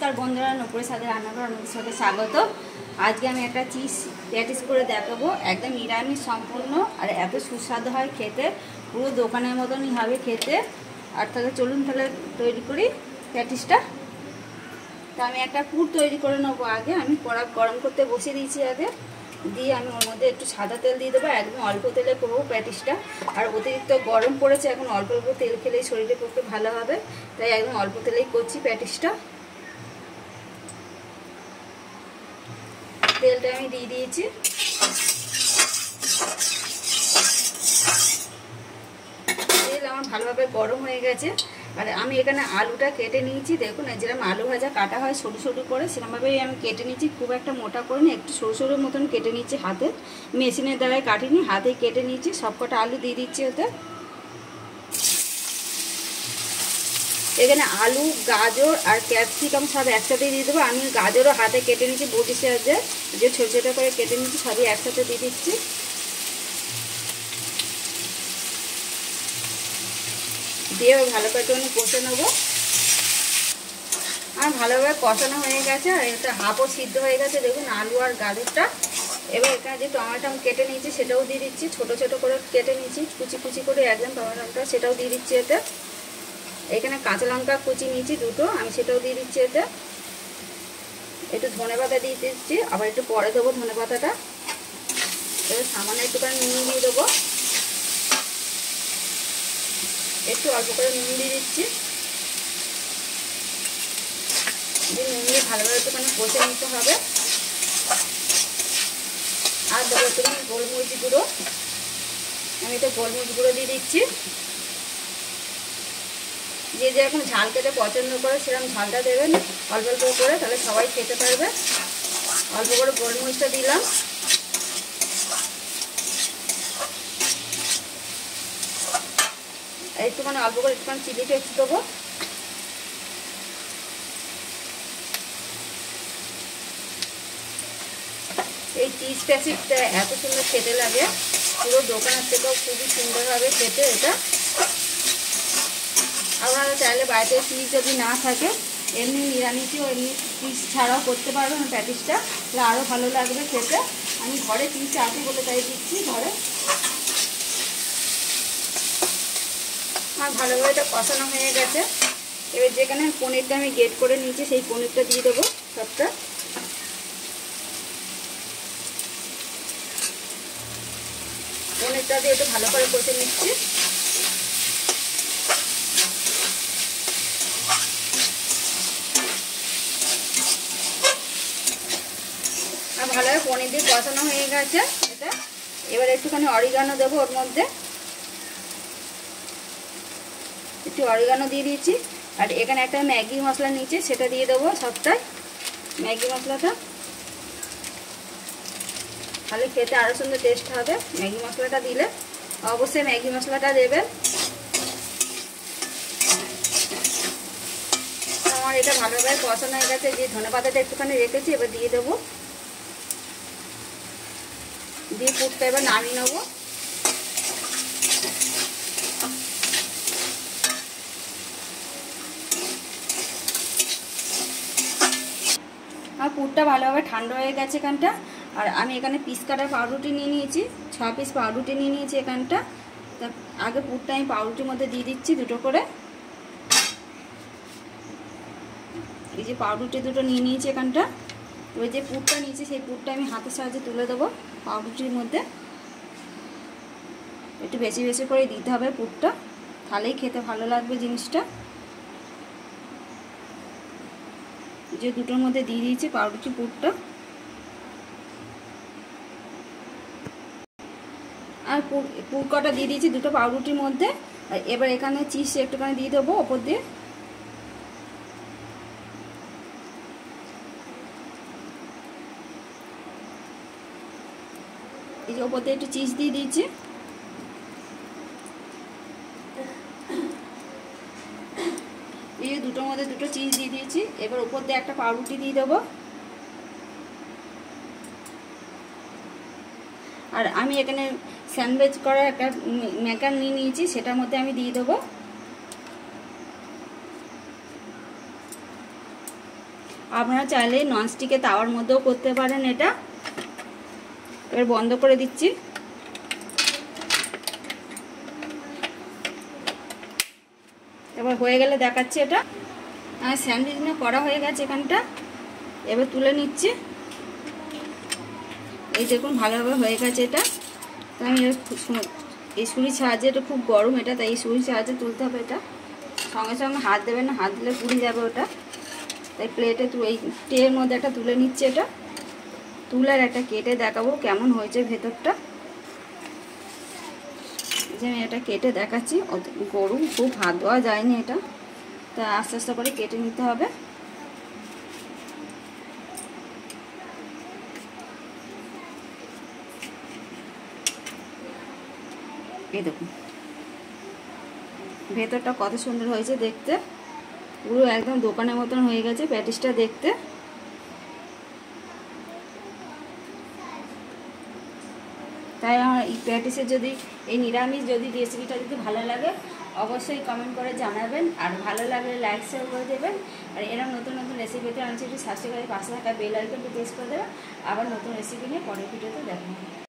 नमस्कार बंधुरा नुपुरेर साथे रान्नाघर আপনাদের সাথে স্বাগত। আজকে আমি একটা চিজ প্যাটিস করে দেখাবো, একদম নিরামিষ সম্পূর্ণ আর এত সুস্বাদু হয় খেতে, পুরো দোকানের মতনই হবে খেতে। আর তাহলে চলুন তাহলে তৈরি করি প্যাটিসটা। তো আমি একটা পুর তৈরি করে নেব। আগে আমি কড়া গরম করতে বসিয়ে দিয়েছি, আগে দিয়ে আমি ওর মধ্যে একটু সাদা তেল দিয়ে দেবো। একদম অল্প তেলে করবো প্যাটিসটা, আর অতিরিক্ত গরম পড়েছে, এখন অল্প অল্প তেল খেলেই শরীরের পক্ষে ভালো হবে, তাই একদম অল্প তেলেই করছি প্যাটিসটা। তেলটা আমি দিয়ে দিয়েছি। তেল আমার ভালোভাবে গরম হয়ে গেছে। আর আমি এখানে আলুটা কেটে নিয়েছি, দেখুন যেরকম আলু ভাজা কাটা হয় সরু সরু করে, সেরকমভাবেই আমি কেটে নিয়েছি। খুব একটা মোটা করে না, একটু সরু সরু মতন কেটে নিচ্ছি হাতে, মেশিনের দ্বারাই কাটিনি, হাতেই কেটে নিয়েছি। সবকটা আলু দিয়ে দিচ্ছি ওতে। এখানে আলু, গাজর আর ক্যাপসিকাম সব একসাথে দিয়ে দেবো। আমি গাজরও হাতে কেটে নিচ্ছি বটির সাহায্যে, যে ছোটো ছোটো করে কেটে নিচ্ছি, সবই একসাথে দিয়ে দিচ্ছি। দিয়ে ভালো করে একটু কষে নেবো। আর ভালোভাবে কষানো হয়ে গেছে, আর এটা হাফও সিদ্ধ হয়ে গেছে, দেখুন আলু আর গাজরটা। এবার এখানে যে টমেটো কেটে নিয়েছি সেটাও দিয়ে দিচ্ছি, ছোটো ছোটো করে কেটে নিয়েছি কুচি কুচি করে একদম টমেটোটা, সেটাও দিয়ে দিচ্ছি এতে। এখানে কাঁচা লঙ্কা কুচি নিয়েছি দুটো, আমি সেটাও দিয়ে দিচ্ছি এতে। একটু ধনেপাতা দিয়ে দিচ্ছি, আবার একটু পরে দেবো ধনেপাতাটা। এবার সামান্য একটুখানি নুন দিয়ে দেবো, একটু অল্প করে নুন দিয়ে দিচ্ছি। দিয়ে নুন দিয়ে ভালোভাবে একটুখানি কষে নিতে হবে। আর দেবো একটুখানি গোলমরিচ গুঁড়ো, আমি একটু গোলমরিচ গুঁড়ো দিয়ে দিচ্ছি। যে যেরকম ঝাল খেতে পছন্দ করে সেরকম ঝালটা দেবেন অল্প অল্প করে, তাহলে সবাই খেতে পারবে। অল্প করে গোলমরিচটা দিলাম। একটুখানি অল্প করে একটুখানি চিলি ফ্লেক্স দেবো। এই চিজ প্যাটিসটা এত সুন্দর খেতে লাগে, পুরো দোকানের থেকেও খুবই সুন্দর হবে খেতে এটা। আপনারা চাইলে বাড়িতে চিজ যদি না থাকে, এমনি নিরামিষও এমনি চিজ ছাড়াও করতে পারবেন প্যাটিসটা, তাহলে আরও ভালো লাগবে খেতে। আমি ঘরে চিজ আছে বলে তাই দিচ্ছি ঘরে। আর ভালোভাবে এটা কষানো হয়ে গেছে। এবার যেখানে পনিরটা আমি গ্রেট করে নিয়েছি সেই পনিরটা দিয়ে দেবো সবটা। পনিরটা দিয়ে একটু ভালো করে কষে নিচ্ছি। আর ভালোভাবে পনির দিয়ে কষানো হয়ে গেছে এটা। এবার একটুখানি অরিগানো দেবো ওর মধ্যে, একটু অরিগানো দিয়ে দিয়েছি। আর এখানে একটা ম্যাগি মশলা নিচে, সেটা দিয়ে দেবো সবটাই, ম্যাগি মশলাটা। তাহলে খেতে আরও সুন্দর টেস্ট হবে ম্যাগি মশলাটা দিলে, অবশ্যই ম্যাগি মশলাটা দেবেন। আমার এটা ভালোভাবে কষানো হয়ে গেছে। যে ধনেপাতাটা একটুখানি রেখেছি এবার দিয়ে দেবো, দিয়ে পুরটা এবার নামিয়ে নেবো। আর পুরটা ভালোভাবে ঠান্ডা হয়ে গেছে এখানটা। আর আমি এখানে পিস কাটা পাউরুটি নিয়ে নিয়েছি, 6 পিস পাউরুটি নিয়ে নিয়েছি এখানটা। তা আগে পুরটা আমি পাউরুটির মধ্যে দিয়ে দিচ্ছি দুটো করে। এই যে পাউরুটি দুটো নিয়ে নিয়েছি এখানটা। এবার যে পুরটা নিয়েছি সেই পুরটা আমি হাতের সাহায্যে তুলে দেবো পাউরুটির মধ্যে। একটু বেশি বেশি করে দিতে হবে পুরটা, তাহলেই খেতে ভালো লাগবে জিনিসটা। যে দুটোর মধ্যে দিয়ে দিয়েছি পাউরুটি পুরটা। আর পুর কটা দিয়ে দিয়েছি দুটো পাউরুটির মধ্যে। আর এবার এখানে চিজ একটুখানি দিয়ে দেবো ওপর দিয়ে। এই যে ওপর দিয়ে একটু চিজ দিয়ে দিয়েছি। এই যে দুটোর মধ্যে দুটো চিজ দিয়ে দিয়েছি। এবার ওপর দিয়ে একটা পাউরুটি দিয়ে দেবো। আর আমি এখানে স্যান্ডউইচ করা একটা মেকার নিয়ে নিয়েছি, সেটার মধ্যে আমি দিয়ে দেবো। আপনারা চাইলে ননস্টিকে তাওয়ার মধ্যেও করতে পারেন এটা। এবার বন্ধ করে দিচ্ছি। এবার হয়ে গেলে দেখাচ্ছি এটা। স্যান্ডউইচ নিয়ে করা হয়ে গেছে এখানটা, এবার তুলে নিচ্ছি। এই দেখুন ভালোভাবে হয়ে গেছে এটা। তো আমি এই ছুরির সাহায্যে, এটা খুব গরম এটা, তাই এই ছুরির সাহায্যে তুলতে হবে এটা। সঙ্গে সঙ্গে হাত দেবেন না, হাত দিলে পুড়ে যাবে ওটা। তাই প্লেটে এই ট্রের মধ্যে একটা তুলে নিচ্ছে এটা। তুলে আর একটা কেটে দেখাবো কেমন হয়েছে ভেতরটা। যে আমি এটা কেটে দেখাচ্ছি, গরম খুব হাত দেওয়া যায়নি এটা, তা আস্তে আস্তে করে কেটে নিতে হবে। এই দেখুন ভেতরটা কত সুন্দর হয়েছে দেখতে, পুরো একদম দোকানের মতন হয়ে গেছে প্যাটিসটা দেখতে। তাই আমার এই প্যাটিসের এই নিরামিষ রেসিপিটা যদি ভালো লাগে অবশ্যই কমেন্ট করে জানাবেন, আর ভালো লাগলে লাইক শেয়ার করে দেবেন। আর এরকম নতুন নতুন রেসিপিতে আমি একটু সাবস্ক্রাইব করে পাশে থাকা বেল আইকনটি প্রেস করে দেবেন। আবার নতুন রেসিপি নিয়ে পরের ভিডিওতে দেখা হবে।